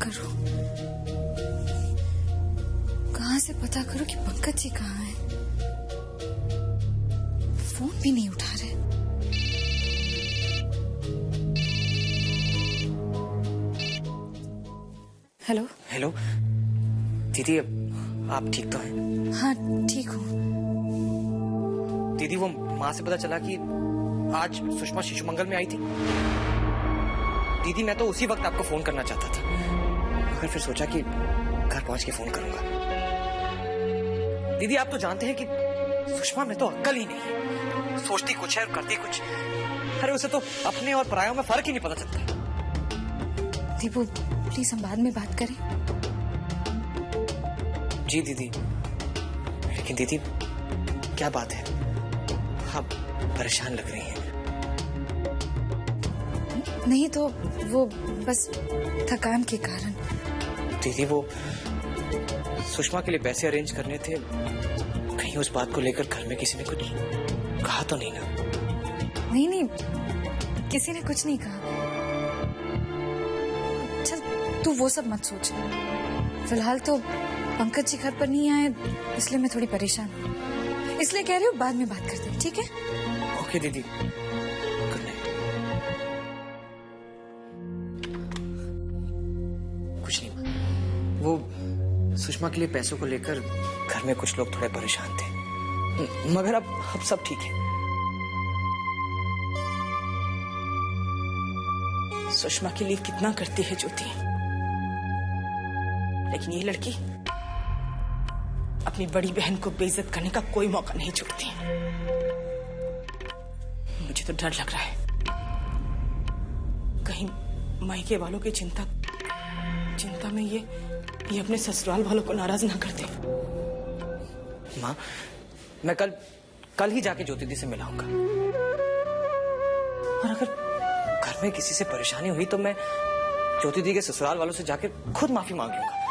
करूं? कहां से पता करूं कि पंकज जी कहाँ हैं? फोन भी नहीं उठा रहे। हेलो हेलो दीदी, आप ठीक तो हैं? हाँ ठीक हूँ। दीदी वो माँ से पता चला कि आज सुषमा शिशु मंगल में आई थी। दीदी मैं तो उसी वक्त आपको फोन करना चाहता था, मगर फिर सोचा कि घर पहुंच के फोन करूंगा। दीदी आप तो जानते हैं कि सुषमा में तो अक्ल ही नहीं है, सोचती कुछ है और करती कुछ। अरे उसे तो अपने और परायों में फर्क ही नहीं पता चलता। दीपू प्लीज हम बाद में बात करें। जी दीदी, लेकिन दीदी क्या बात है, आप परेशान लग रही हैं। नहीं तो वो बस थकान के कारण। दीदी वो सुषमा के लिए पैसे अरेंज करने थे, कहीं उस बात को लेकर घर में किसी ने कुछ कहा तो नहीं ना? नहीं नहीं, किसी ने कुछ नहीं कहा। चल तू वो सब मत सोच। फिलहाल तो पंकज जी घर पर नहीं आए, इसलिए मैं थोड़ी परेशान हूँ। इसलिए कह रही हूँ बाद में बात करते हैं, ठीक है? ओके दीदी, गुड नाइट। कुछ नहीं, वो सुषमा के लिए पैसों को लेकर घर में कुछ लोग थोड़े परेशान थे, मगर अब सब ठीक है। सुषमा के लिए कितना करती है ज्योति, लेकिन ये लड़की अपनी बड़ी बहन को बेइज्जत करने का कोई मौका नहीं छोड़ती। मुझे तो डर लग रहा है, कहीं मायके वालों की चिंता में ये अपने ससुराल वालों को नाराज ना कर दे। माँ मैं कल ही जाके ज्योति दी से मिलाऊंगा, और अगर घर में किसी से परेशानी हुई तो मैं ज्योति दी के ससुराल वालों से जाकर खुद माफी मांग लूंगा।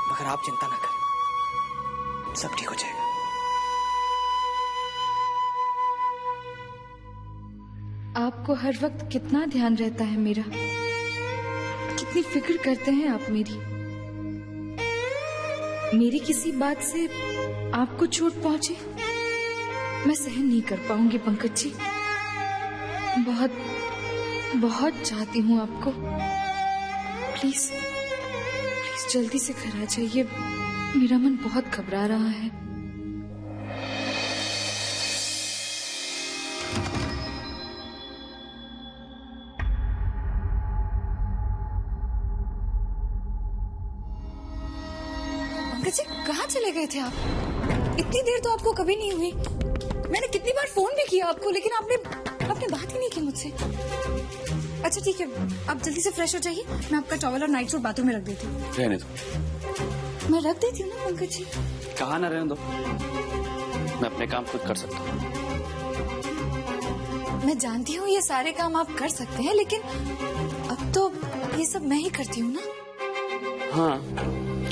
मगर आप चिंता ना करें, सब ठीक हो जाएगा। आपको हर वक्त कितना ध्यान रहता है मेरा, कितनी फिक्र करते हैं आप मेरी किसी बात से आपको चोट पहुंचे मैं सहन नहीं कर पाऊंगी पंकज जी। बहुत बहुत चाहती हूँ आपको। प्लीज प्लीज जल्दी से घर आ जाइए, मेरा मन बहुत घबरा रहा है। पंकज जी कहाँ चले गए थे आप? इतनी देर तो आपको कभी नहीं हुई। मैंने कितनी बार फोन भी किया आपको, लेकिन आपने बात ही नहीं की मुझसे। अच्छा ठीक है, आप जल्दी से फ्रेश हो जाइए, मैं आपका टॉवल और नाइट सूट बाथरूम में रख देती हूँ। रहने दो। मैं रख देती हूँ ना पंकज जी। कहा ना रहने दो, मैं अपने काम खुद कर सकता हूँ। मैं जानती हूँ ये सारे काम आप कर सकते हैं, लेकिन अब तो ये सब मैं ही करती हूँ ना। हाँ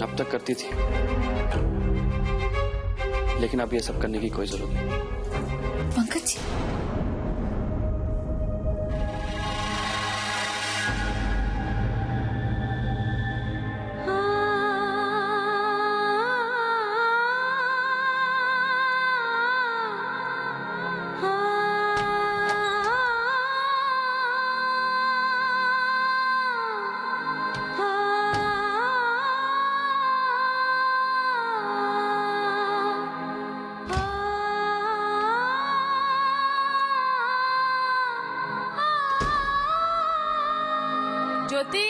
अब तक करती थी, लेकिन अब ये सब करने की कोई जरूरत नहीं। पंकज जी ज्योति,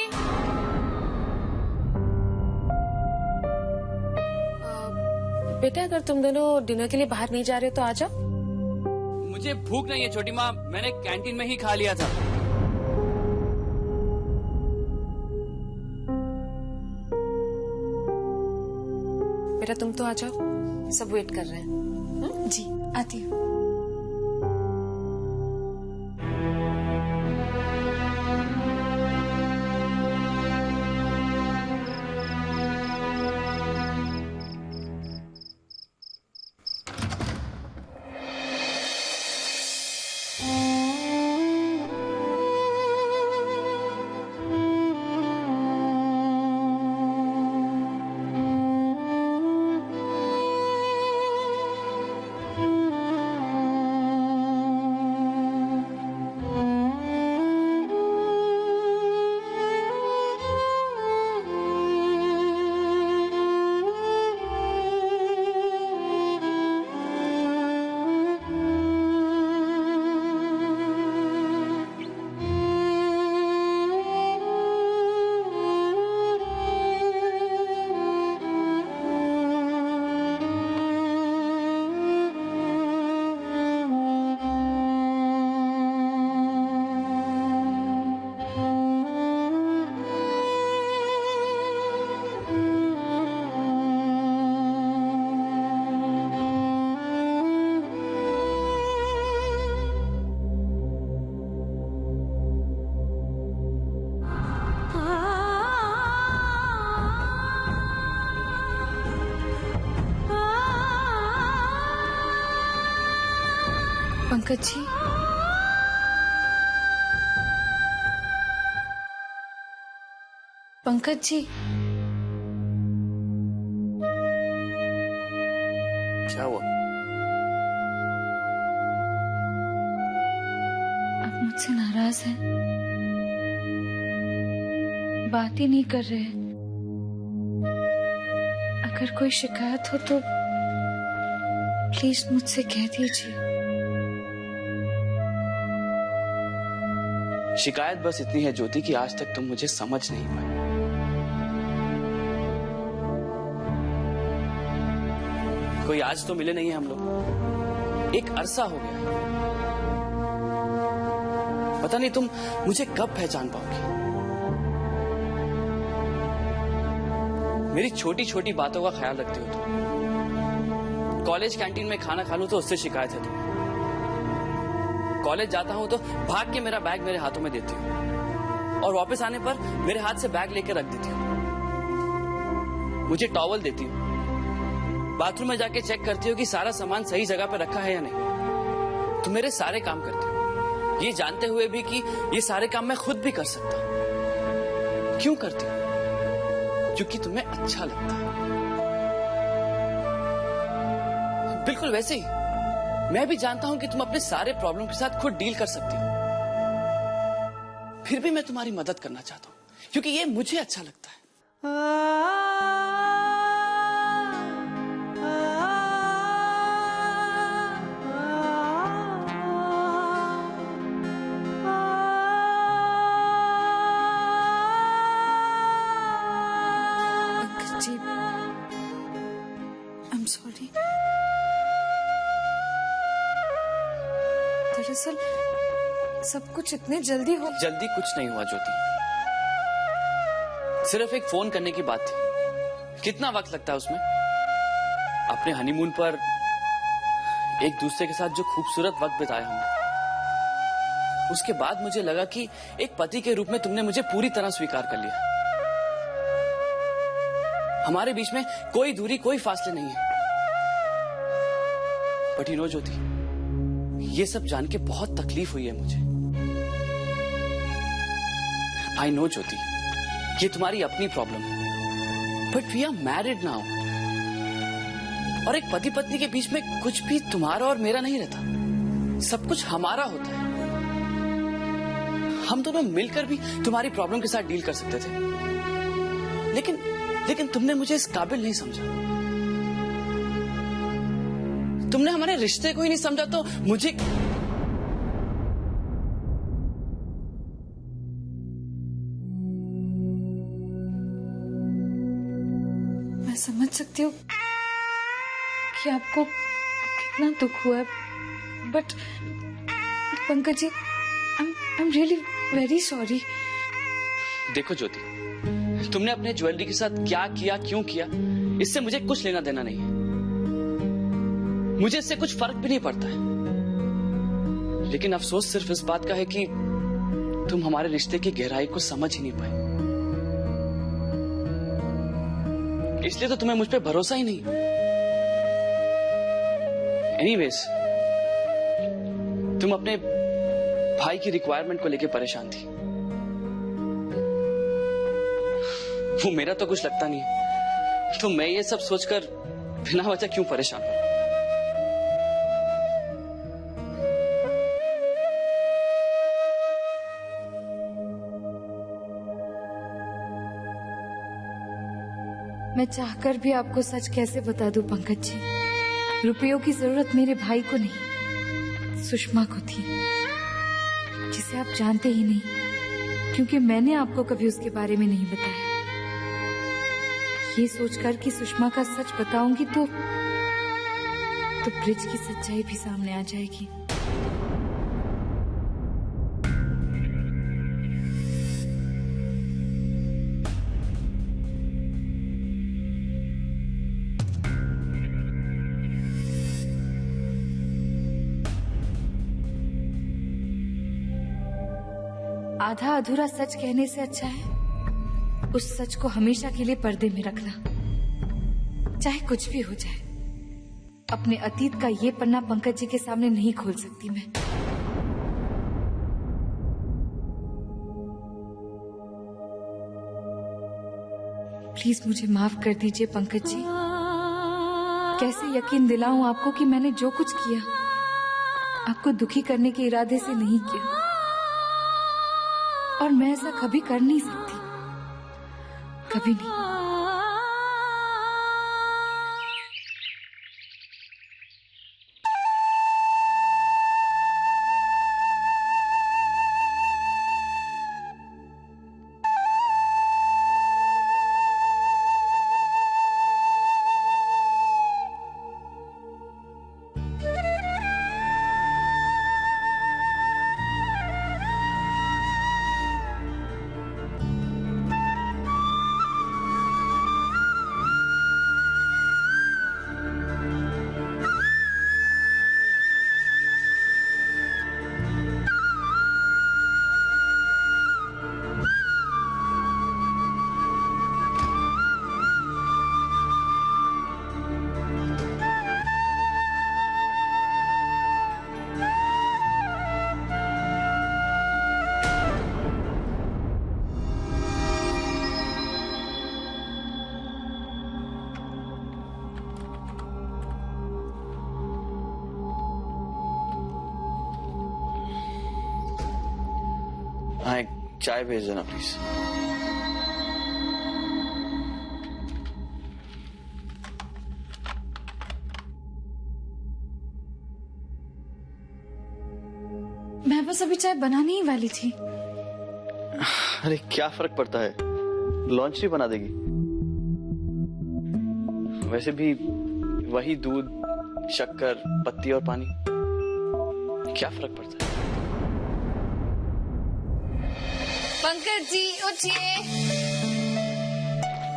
बेटा अगर तुम दोनों डिनर के लिए बाहर नहीं जा रहे हो तो आ जाओ। मुझे भूख नहीं है छोटी माँ, मैंने कैंटीन में ही खा लिया था। बेटा तुम तो आ जाओ, सब वेट कर रहे हैं। जी आती हूँ। पंकज जी, पंकज जी, क्या हुआ? आप मुझसे नाराज हैं? बात ही नहीं कर रहे। अगर कोई शिकायत हो तो प्लीज मुझसे कह दीजिए। शिकायत बस इतनी है ज्योति कि आज तक तुम मुझे समझ नहीं पाए। कोई आज तो मिले नहीं है हम लोग, एक अरसा हो गया है। पता नहीं तुम मुझे कब पहचान पाओगे। मेरी छोटी छोटी बातों का ख्याल रखते हो तुम। कॉलेज कैंटीन में खाना खा लूं तो उससे शिकायत है तुम्हें। कॉलेज जाता हूं तो भाग के मेरा बैग मेरे हाथों में देती हो और वापस आने पर मेरे हाथ से बैग लेकर रख देती हो। मुझे टॉवल देती हो, बाथरूम में जाके चेक करती हो कि सारा सामान सही जगह पर रखा है या नहीं। तुम मेरे सारे काम करते हो, ये जानते हुए भी कि ये सारे काम मैं खुद भी कर सकता हूं। क्यों करती हो? क्योंकि तुम्हें अच्छा लगता है। बिल्कुल वैसे ही मैं भी जानता हूं कि तुम अपने सारे प्रॉब्लम के साथ खुद डील कर सकती हो, फिर भी मैं तुम्हारी मदद करना चाहता हूं क्योंकि ये मुझे अच्छा लगता है। Pankaj ji, I am sorry. दरअसल सब कुछ इतने जल्दी हो। जल्दी कुछ नहीं हुआ ज्योति, सिर्फ एक फोन करने की बात थी। कितना वक्त लगता है उसमें? अपने हनीमून पर एक दूसरे के साथ जो खूबसूरत वक्त बिताया हमने, उसके बाद मुझे लगा कि एक पति के रूप में तुमने मुझे पूरी तरह स्वीकार कर लिया। हमारे बीच में कोई दूरी, कोई फासले नहीं है। बट यू नो ज्योति, ये सब जान के बहुत तकलीफ हुई है मुझे। आई नो ज्योति, ये तुम्हारी अपनी प्रॉब्लम है, but we are married now. और एक पति पत्नी के बीच में कुछ भी तुम्हारा और मेरा नहीं रहता, सब कुछ हमारा होता है। हम दोनों मिलकर भी तुम्हारी प्रॉब्लम के साथ डील कर सकते थे, लेकिन तुमने मुझे इस काबिल नहीं समझा। तुमने हमारे रिश्ते को ही नहीं समझा तो मुझे। मैं समझ सकती हूँ कि आपको कितना दुख हुआ है, but Pankaj ji, I am really very sorry. देखो ज्योति, तुमने अपने ज्वेलरी के साथ क्या किया, क्यों किया, इससे मुझे कुछ लेना देना नहीं है। मुझे इससे कुछ फर्क भी नहीं पड़ता है। लेकिन अफसोस सिर्फ इस बात का है कि तुम हमारे रिश्ते की गहराई को समझ ही नहीं पाए। इसलिए तो तुम्हें मुझ पे भरोसा ही नहीं। एनीवेज, तुम अपने भाई की रिक्वायरमेंट को लेकर परेशान थी। वो मेरा तो कुछ लगता नहीं है, तो मैं ये सब सोचकर बिना वजह क्यों परेशान हूं। मैं चाहकर भी आपको सच कैसे बता दूं पंकज जी। रुपयों की जरूरत मेरे भाई को नहीं, सुषमा को थी, जिसे आप जानते ही नहीं, क्योंकि मैंने आपको कभी उसके बारे में नहीं बताया। ये सोचकर कि सुषमा का सच बताऊंगी तो ब्रिज की सच्चाई भी सामने आ जाएगी। आधा अधूरा सच कहने से अच्छा है उस सच को हमेशा के लिए पर्दे में रखना, चाहे कुछ भी हो जाए। अपने अतीत का ये पन्ना पंकज जी के सामने नहीं खोल सकती मैं। प्लीज मुझे माफ कर दीजिए पंकज जी। कैसे यकीन दिलाऊं आपको कि मैंने जो कुछ किया आपको दुखी करने के इरादे से नहीं किया, और मैं ऐसा कभी कर नहीं सकती, कभी नहीं। हाँ, एक चाय भेज देना प्लीज। मैं बस अभी चाय बनाने ही वाली थी। अरे क्या फर्क पड़ता है, लॉन्च भी बना देगी। वैसे भी वही दूध, शक्कर, पत्ती और पानी, क्या फर्क पड़ता है। पंकज जी उठिए।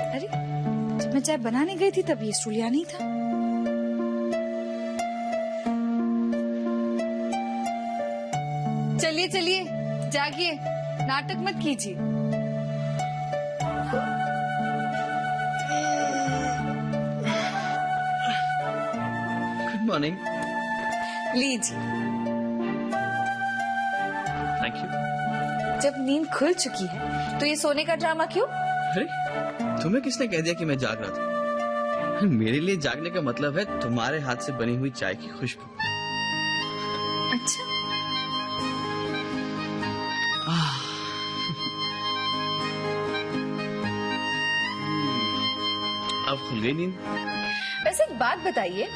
अरे जब मैं चाय बनाने गई थी तब ये स्टूल यहाँ नहीं था। चलिए चलिए जागिए, नाटक मत कीजिए। Good morning. लीजिए। Thank you. जब नींद खुल चुकी है तो ये सोने का ड्रामा क्यों? अरे तुम्हें किसने कह दिया कि मैं जाग रहा था? मेरे लिए जागने का मतलब है तुम्हारे हाथ से बनी हुई चाय की खुशबू। अच्छा अब खुल गई नींद। वैसे एक बात बताइए,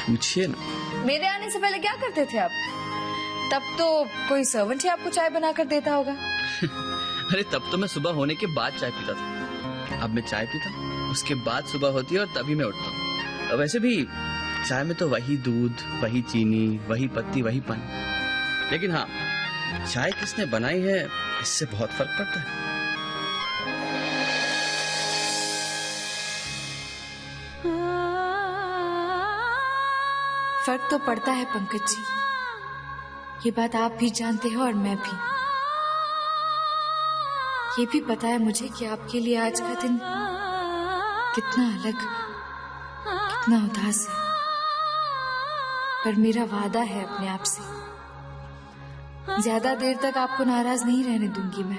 पूछिए ना। मेरे आने से पहले क्या करते थे आप? तब तो कोई सर्वेंट ही आपको चाय बनाकर देता होगा। अरे तब तो मैं सुबह होने के बाद चाय पीता था, अब मैं चाय पीता हूँ, उसके बाद सुबह होती है और तभी मैं उठता हूँ। वैसे भी चाय में तो वही दूध, वही चीनी, वही पत्ती, वही पानी। लेकिन हाँ, चाय किसने बनाई है इससे बहुत फर्क पड़ता है। फर्क तो पड़ता है पंकज जी, ये बात आप भी जानते हो और मैं भी। ये भी पता है मुझे कि आपके लिए आज का दिन कितना अलग, कितना उदास है। पर मेरा वादा है अपने आप से, ज्यादा देर तक आपको नाराज नहीं रहने दूंगी मैं।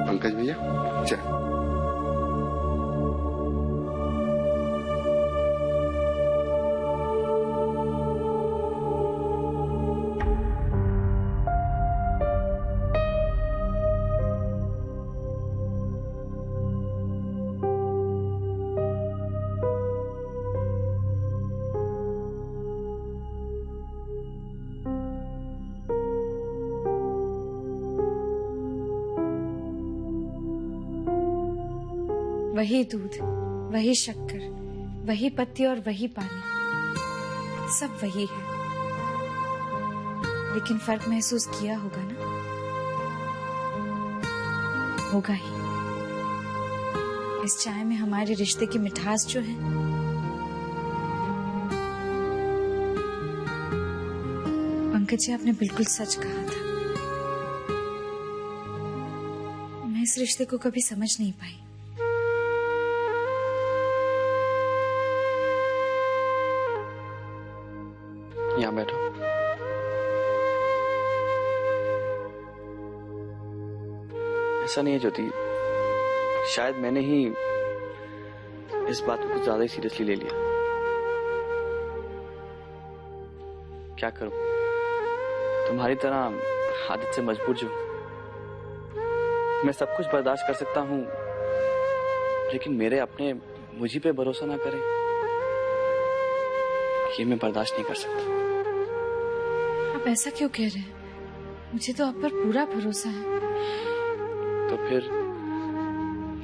पंकज भैया चाय। वही दूध, वही शक्कर, वही पत्ती और वही पानी, सब वही है। लेकिन फर्क महसूस किया होगा ना? होगा ही। इस चाय में हमारे रिश्ते की मिठास जो है पंकज जी, आपने बिल्कुल सच कहा था। मैं इस रिश्ते को कभी समझ नहीं पाई। यहाँ बैठो। ऐसा नहीं है ज्योति, शायद मैंने ही इस बात को कुछ ज्यादा ही सीरियसली ले लिया। क्या करूं, तुम्हारी तरह आदत से मजबूर जो मैं सब कुछ बर्दाश्त कर सकता हूं, लेकिन मेरे अपने मुझी पे भरोसा ना करें, ये मैं बर्दाश्त नहीं कर सकता। आप ऐसा क्यों कह रहे हैं? मुझे तो आप पर पूरा भरोसा है। तो फिर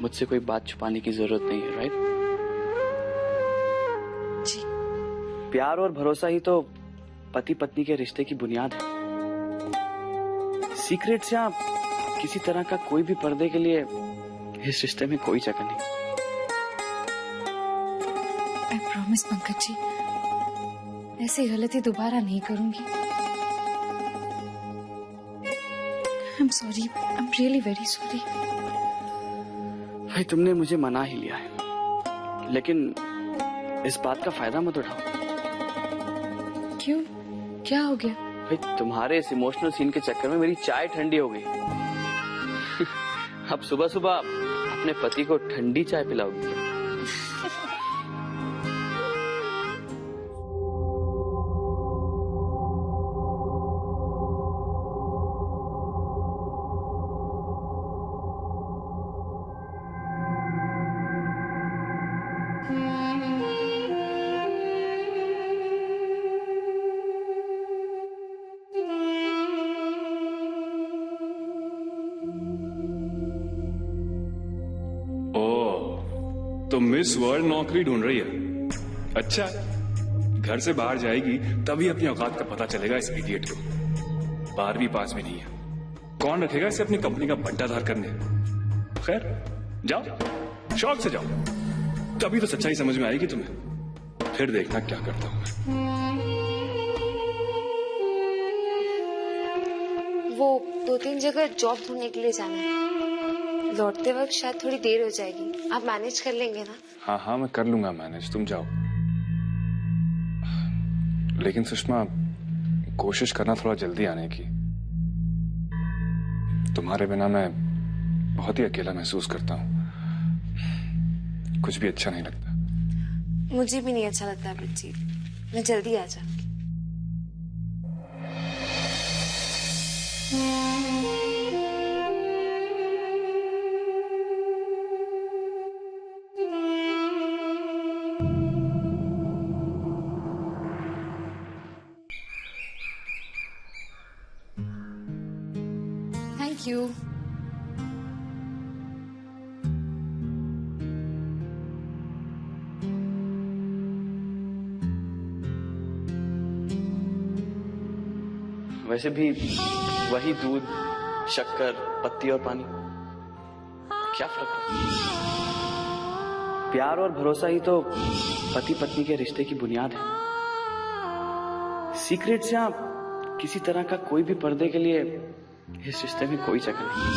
मुझसे कोई बात छुपाने की जरूरत नहीं है, राइट? जी। प्यार और भरोसा ही तो पति पत्नी के रिश्ते की बुनियाद है। सीक्रेट्स या किसी तरह का कोई भी पर्दे के लिए इस रिश्ते में कोई जगह नहीं। आई प्रॉमिस पंकज जी, ऐसी गलती दोबारा नहीं करूंगी। I am sorry, I am really very sorry. भाई तुमने मुझे मना ही लिया है, लेकिन इस बात का फायदा मत उठाओ। क्यों, क्या हो गया? भाई तुम्हारे इस इमोशनल सीन के चक्कर में मेरी चाय ठंडी हो गई। अब सुबह सुबह अपने पति को ठंडी चाय पिलाओगी? तो मिस वर्ल्ड नौकरी ढूंढ रही है। अच्छा, घर से बाहर जाएगी तभी अपनी औकात का पता चलेगा इस इडियट को। 12वीं पास भी नहीं है, कौन रखेगा इसे अपनी कंपनी का बंटाधार करने। खैर जाओ, शौक से जाओ, तभी तो सच्चाई समझ में आएगी तुम्हें। फिर देखना क्या करता हूं मैं। वो 2-3 जगह जॉब ढूंढने के लिए जाना है। लौटते वक्त शायद थोड़ी देर हो जाएगी, आप मैनेज कर लेंगे ना? हाँ हाँ, मैं कर लूंगा मैनेज, तुम जाओ। लेकिन सुषमा, कोशिश करना थोड़ा जल्दी आने की। तुम्हारे बिना मैं बहुत ही अकेला महसूस करता हूँ, कुछ भी अच्छा नहीं लगता। मुझे भी नहीं अच्छा लगता बच्ची, मैं जल्दी आ जाऊंगी। Thank you. वैसे भी वही दूध, शक्कर, पत्ती और पानी, क्या फर्क है? प्यार और भरोसा ही तो पति पत्नी के रिश्ते की बुनियाद है। सीक्रेट्स या किसी तरह का कोई भी पर्दे के लिए इस रिश्ते में कोई जगह नहीं।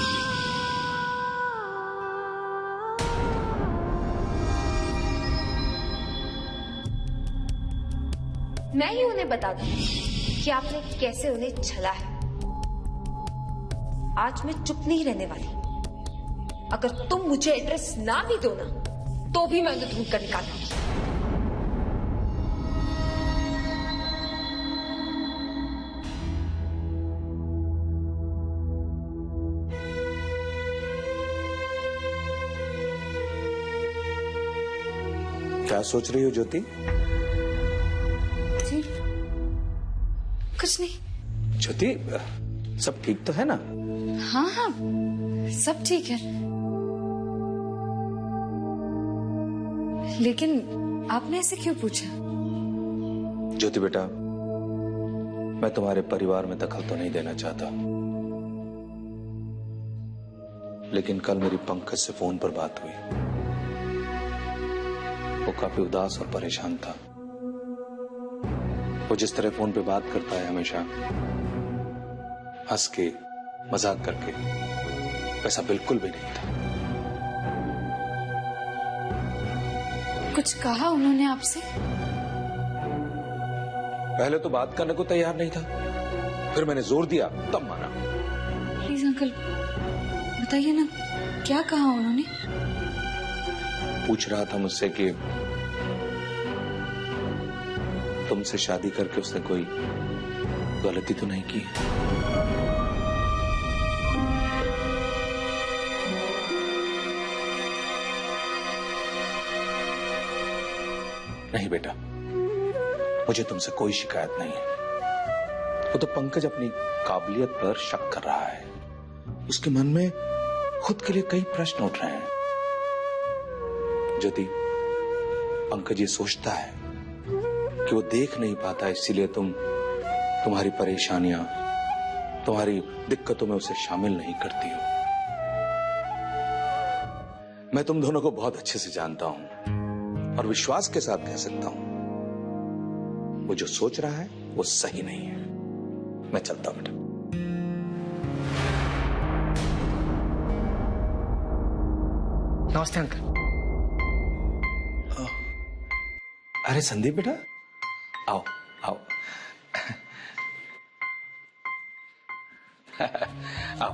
मैं ही उन्हें बता दूं कि आपने कैसे उन्हें छला है। आज मैं चुप नहीं रहने वाली। अगर तुम मुझे एड्रेस ना भी दो ना, तो भी मैं उन्हें ढूंढ कर निकालूंगी। क्या सोच रही हो ज्योति? जी कुछ नहीं। ज्योति, सब ठीक तो है ना? हाँ हाँ, सब ठीक है। लेकिन आपने ऐसे क्यों पूछा? ज्योति बेटा, मैं तुम्हारे परिवार में दखल तो नहीं देना चाहता, लेकिन कल मेरी पंकज से फोन पर बात हुई। वो काफी उदास और परेशान था। वो जिस तरह फोन पे बात करता है हमेशा हंस के मजाक करके, वैसा बिल्कुल भी नहीं था। कुछ कहा उन्होंने आपसे? पहले तो बात करने को तैयार नहीं था, फिर मैंने जोर दिया तब माना। प्लीज अंकल बताइए ना, क्या कहा उन्होंने? पूछ रहा था मुझसे कि तुमसे शादी करके उसने कोई गलती तो नहीं की? नहीं बेटा, मुझे तुमसे कोई शिकायत नहीं है। वो तो पंकज अपनी काबिलियत पर शक कर रहा है। उसके मन में खुद के लिए कई प्रश्न उठ रहे हैं। ज्योति, पंकज ये सोचता है कि वो देख नहीं पाता, इसीलिए तुम्हारी परेशानियां, तुम्हारी दिक्कतों में उसे शामिल नहीं करती हो। मैं तुम दोनों को बहुत अच्छे से जानता हूं और विश्वास के साथ कह सकता हूं, वो जो सोच रहा है वो सही नहीं है। मैं चलता हूं बेटा। नमस्ते अंकल। अरे संदीप बेटा, आओ आओ। आओ।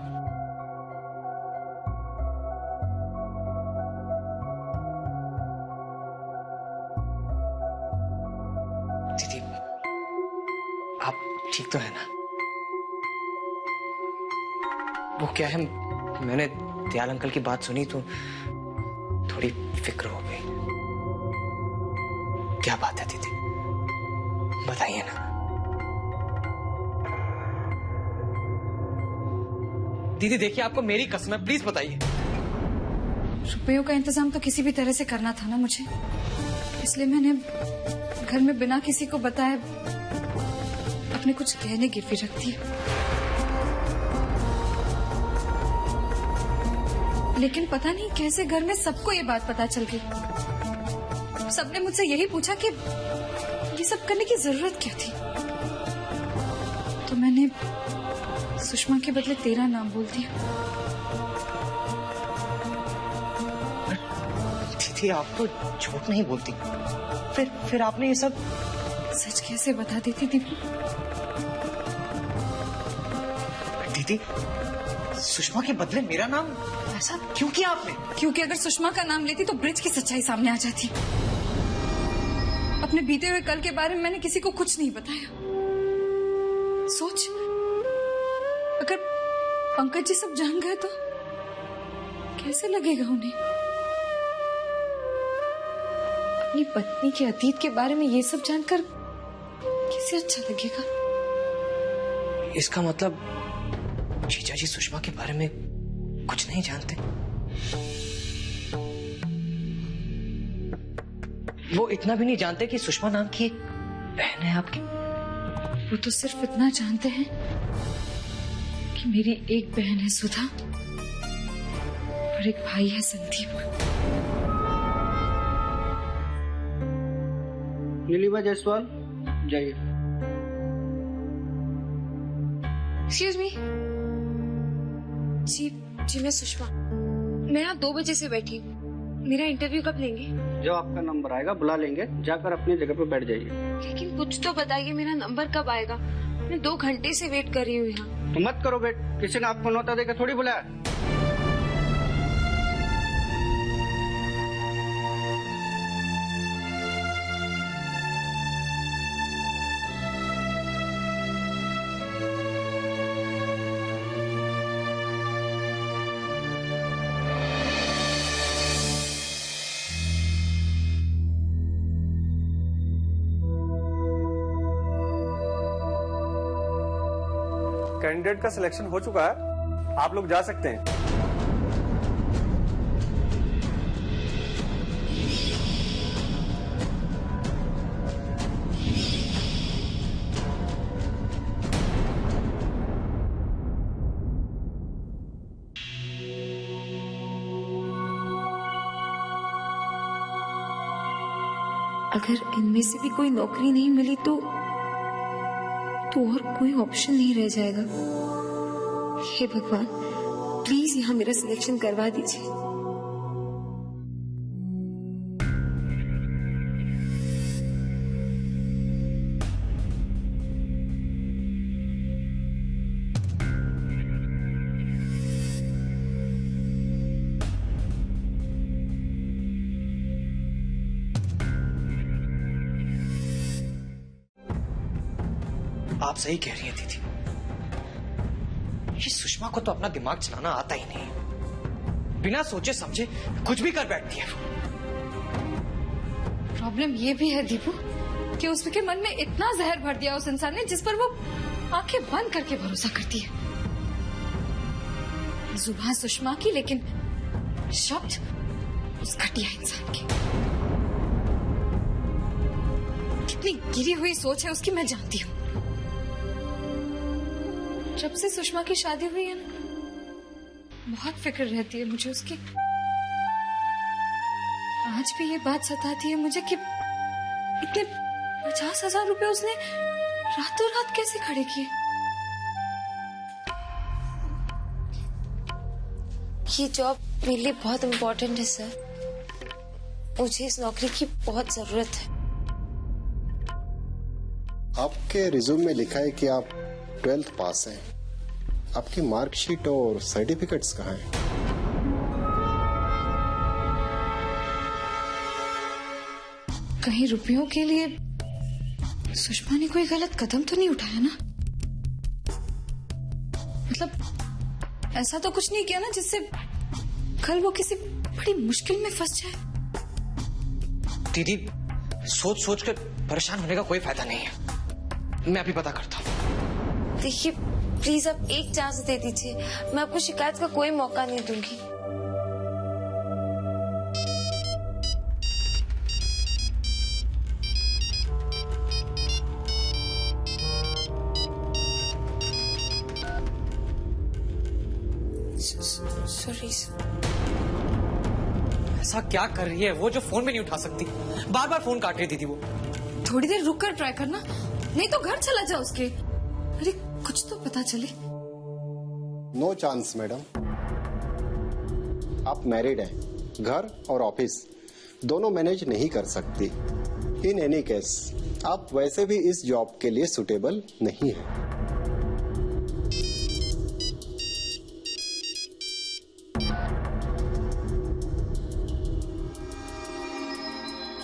दीदी, आप ठीक तो है ना? वो क्या है, मैंने दयाल अंकल की बात सुनी तो थोड़ी फिक्र हो गई। क्या बात है दीदी, बताइए ना। दीदी देखिए, आपको मेरी कसम है, प्लीज बताइए। रुपयों का इंतजाम तो किसी भी तरह से करना था ना मुझे, इसलिए मैंने घर में बिना किसी को बताए अपने कुछ गहने गिरवी रख दिए। लेकिन पता नहीं कैसे घर में सबको ये बात पता चल गई। सबने मुझसे यही पूछा कि ये सब करने की जरूरत क्या थी। तो मैंने सुषमा के बदले तेरा नाम बोल दिया। दीदी आप तो झूठ नहीं बोलती, फिर आपने ये सब सच कैसे बता देती दीपू? दीदी, सुषमा के बदले मेरा नाम ऐसा क्यों किया आपने? क्योंकि अगर सुषमा का नाम लेती तो ब्रिज की सच्चाई सामने आ जाती। अपने बीते हुए कल के बारे में मैंने किसी को कुछ नहीं बताया। सोच, अगर पंकज जी सब जान गए तो कैसे लगेगा उन्हें? अपनी पत्नी के अतीत के बारे में ये सब जानकर कैसे अच्छा लगेगा? इसका मतलब जीजा जी सुषमा के बारे में कुछ नहीं जानते। वो इतना भी नहीं जानते कि सुषमा नाम की एक बहन है आपकी। वो तो सिर्फ इतना जानते हैं कि मेरी एक बहन है सुधा और एक भाई है संदीप। नीलिमा जायसवाल, जाइए। Excuse me. जी मैं सुषमा। मैं यहाँ 2 बजे से बैठी हूँ। मेरा इंटरव्यू कब लेंगे? जब आपका नंबर आएगा बुला लेंगे, जाकर अपनी जगह पे बैठ जाइए। लेकिन कुछ तो बताइए, मेरा नंबर कब आएगा? मैं 2 घंटे से वेट कर रही हूँ यहाँ। तो मत करो वेट, किसी ने आपको नौता देकर थोड़ी बुलाया। कैंडिडेट का सिलेक्शन हो चुका है, आप लोग जा सकते हैं। अगर इनमें से भी कोई नौकरी नहीं मिली तो और कोई ऑप्शन नहीं रह जाएगा। हे भगवान, प्लीज यहाँ मेरा सिलेक्शन करवा दीजिए। आप सही कह रही हैं दीदी, ये सुषमा को तो अपना दिमाग चलाना आता ही नहीं। बिना सोचे समझे कुछ भी कर बैठती है। प्रॉब्लम ये भी है दीपू कि उसके मन में इतना जहर भर दिया उस इंसान ने जिस पर वो आंखें बंद करके भरोसा करती है। जुबान सुषमा की, लेकिन शब्द उस घटिया इंसान के। कितनी गिरी हुई सोच है उसकी मैं जानती हूँ। जब से सुषमा की शादी हुई है ना, बहुत फिक्र रहती है मुझे उसकी। आज भी ये बात सताती है मुझे कि इतने 50,000 रुपए उसने रातों रात कैसे खड़े किए। ये जॉब मेरे लिए बहुत इम्पोर्टेंट है सर। मुझे इस नौकरी की बहुत जरूरत है। आपके रिज्यूम में लिखा है कि आप 12th पास हैं। आपकी मार्कशीट और सर्टिफिकेट्स कहाँ हैं? कहीं रुपयों के लिए सुषमा ने कोई गलत कदम तो नहीं उठाया ना? मतलब ऐसा तो कुछ नहीं किया ना जिससे कल वो किसी बड़ी मुश्किल में फंस जाए। दीदी, सोच सोच कर परेशान होने का कोई फायदा नहीं है। मैं अभी पता करता हूँ। देखिए प्लीज आप एक चांस दे दीजिए। मैं आपको शिकायत का कोई मौका नहीं दूंगी। सॉरी। ऐसा क्या कर रही है वो जो फोन भी नहीं उठा सकती? बार बार फोन काट रही थी वो। थोड़ी देर रुक कर ट्राई करना, नहीं तो घर चला जा उसके। अरे कुछ तो पता चले। No chance madam. आप मैरिड हैं, घर और ऑफिस दोनों मैनेज नहीं कर सकती। इन एनी केस आप वैसे भी इस जॉब के लिए सुटेबल नहीं है।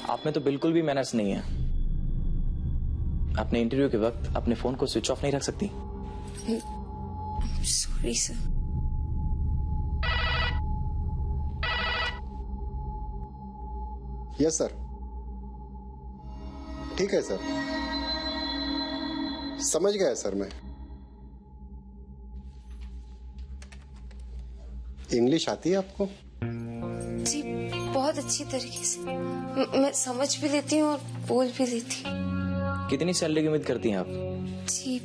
आप में तो बिल्कुल भी मैनर्स नहीं है। अपने इंटरव्यू के वक्त अपने फोन को स्विच ऑफ नहीं रख सकती? Sorry sir. Yes sir. ठीक है सर, समझ गया सर। मैं इंग्लिश आती है आपको? जी बहुत अच्छी तरीके से। मैं समझ भी लेती हूँ और बोल भी लेती हूँ। कितनी सैलरी की उम्मीद करती हैं आप? जी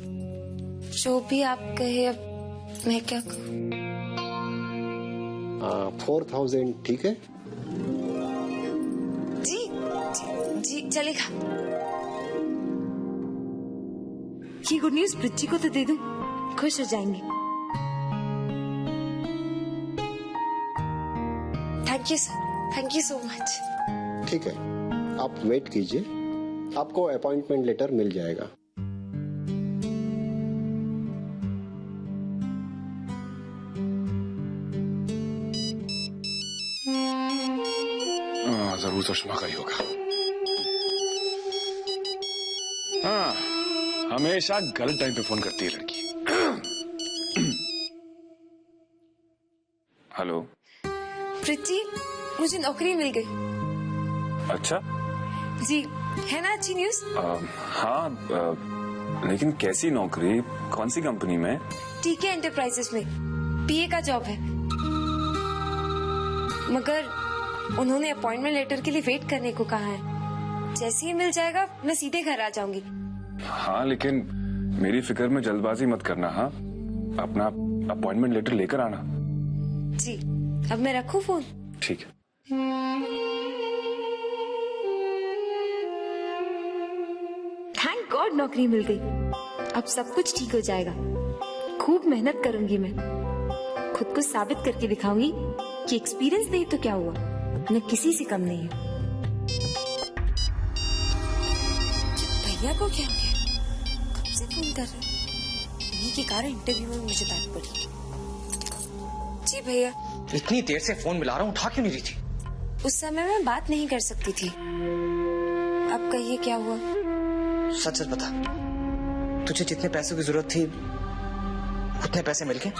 जो भी आप कहे, अब मैं क्या कहूँ। 4,000 ठीक है? जी जी, जी चलेगा। ये गुड न्यूज पृथ्वी को तो दे दूं, खुश हो जाएंगे। Thank you sir, thank you so much. ठीक है, आप वेट कीजिए, आपको अपॉइंटमेंट लेटर मिल जाएगा। जरूर सुषमा का ही होगा। हाँ, हमेशा गलत टाइम पे फोन करती है लड़की। हेलो पृथ्वी, मुझे नौकरी मिल गई। अच्छा जी, है ना अच्छी न्यूज? हाँ, लेकिन कैसी नौकरी, कौन सी कंपनी में? टीके एंटरप्राइजेस में पीए का जॉब है। मगर उन्होंने अपॉइंटमेंट लेटर के लिए वेट करने को कहा है। जैसे ही मिल जाएगा मैं सीधे घर आ जाऊंगी। हाँ, लेकिन मेरी फिक्र में जल्दबाजी मत करना। हाँ, अपना अपॉइंटमेंट लेटर लेकर आना। जी, अब मैं रखूं फोन? ठीक है। गॉड नौकरी मिल गई। अब सब कुछ ठीक हो जाएगा। खूब मेहनत करूंगी मैं, खुद को साबित करके दिखाऊंगी कि एक्सपीरियंस नहीं तो क्या हुआ, मैं किसी से कम नहीं हूँ। भैया को क्या हो गया? कब से फोन कर रहे हैं? इन्हीं के कारण इंटरव्यू में मुझे डांट पड़ी। जी भैया। इतनी देर से फोन मिला रहा हूँ, उठा क्यों नहीं रही थी? उस समय मैं बात नहीं कर सकती थी। अब कहिए क्या हुआ? सच सच बता, तुझे जितने पैसों की जरूरत थी उतने पैसे मिल गए?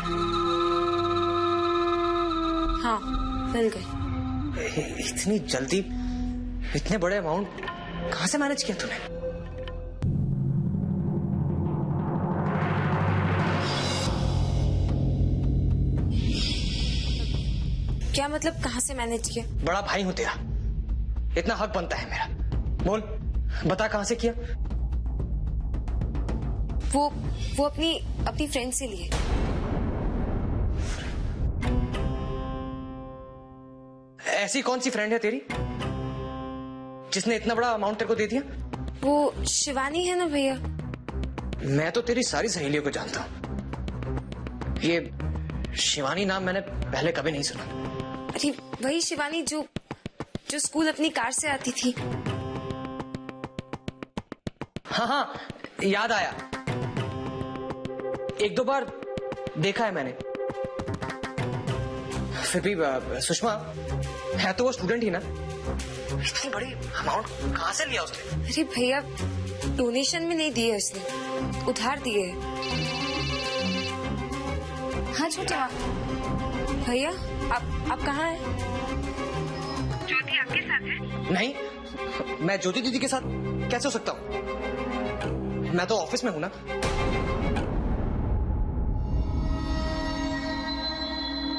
हाँ, मिल गए। इतनी जल्दी इतने बड़े अमाउंट कहाँ से मैनेज किया तूने? क्या मतलब कहाँ से मैनेज किया? बड़ा भाई हूं तेरा, इतना हक बनता है मेरा। बोल, बता कहाँ से किया? वो अपनी फ्रेंड से लिए। ऐसी कौन सी फ्रेंड है तेरी जिसने इतना बड़ा अमाउंट तेरे को दे दिया? वो शिवानी है ना भैया। मैं तो तेरी सारी सहेलियों को जानता हूँ, ये शिवानी नाम मैंने पहले कभी नहीं सुना। अरे वही शिवानी जो स्कूल अपनी कार से आती थी। हाँ हाँ, याद आया, एक दो बार देखा है मैंने। फिर भी सुषमा, है तो वो स्टूडेंट ही ना, इतनी बड़ी अमाउंट कहाँ से लिया उसने? अरे भैया, डोनेशन में नहीं दिए उसने, उधार दिए। हाँ छोटे माँ। भैया आप कहाँ हैं? ज्योति आपके साथ है? नहीं, मैं ज्योति दीदी के साथ कैसे हो सकता हूँ? मैं तो ऑफिस में हूं ना।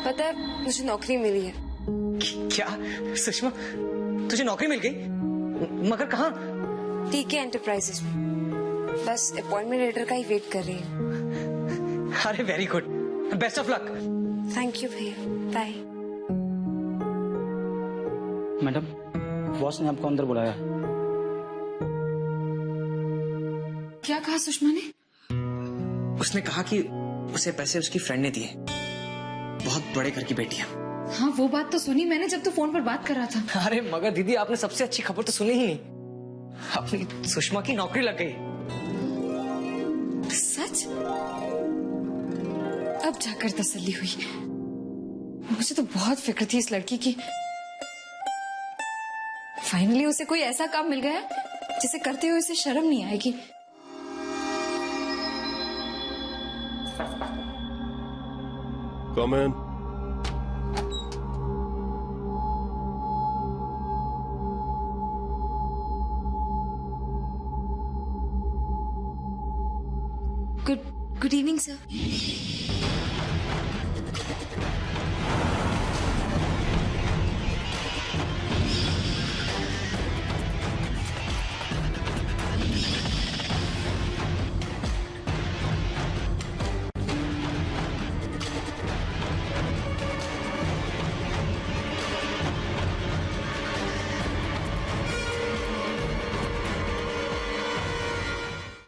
पता है, मुझे नौकरी मिली है। क्या सुषमा, तुझे नौकरी मिल गई? मगर कहाँ? टीके एंटरप्राइजेस में। बस अपॉइंटमेंट लेटर का ही वेट कर रही हूँ। अरे very good, best of luck. Thank you भैया, बाय। मैडम, बॉस ने आपको अंदर बुलाया। क्या कहा सुषमा ने? उसने कहा कि उसे पैसे उसकी फ्रेंड ने दिए, बहुत बड़े घर की बेटी है। हाँ, वो बात तो सुनी मैंने जब तू फोन पर बात कर रहा था। अरे मगर दीदी, आपने सबसे अच्छी खबर तो सुनी ही नहीं, अपनी सुषमा की नौकरी लग गई। सच? अब जाकर तसल्ली हुई। मुझे तो बहुत फिक्र थी इस लड़की की। फाइनली उसे कोई ऐसा काम मिल गया जिसे करते हुए उसे शर्म नहीं आएगी। Come in. Good evening sir.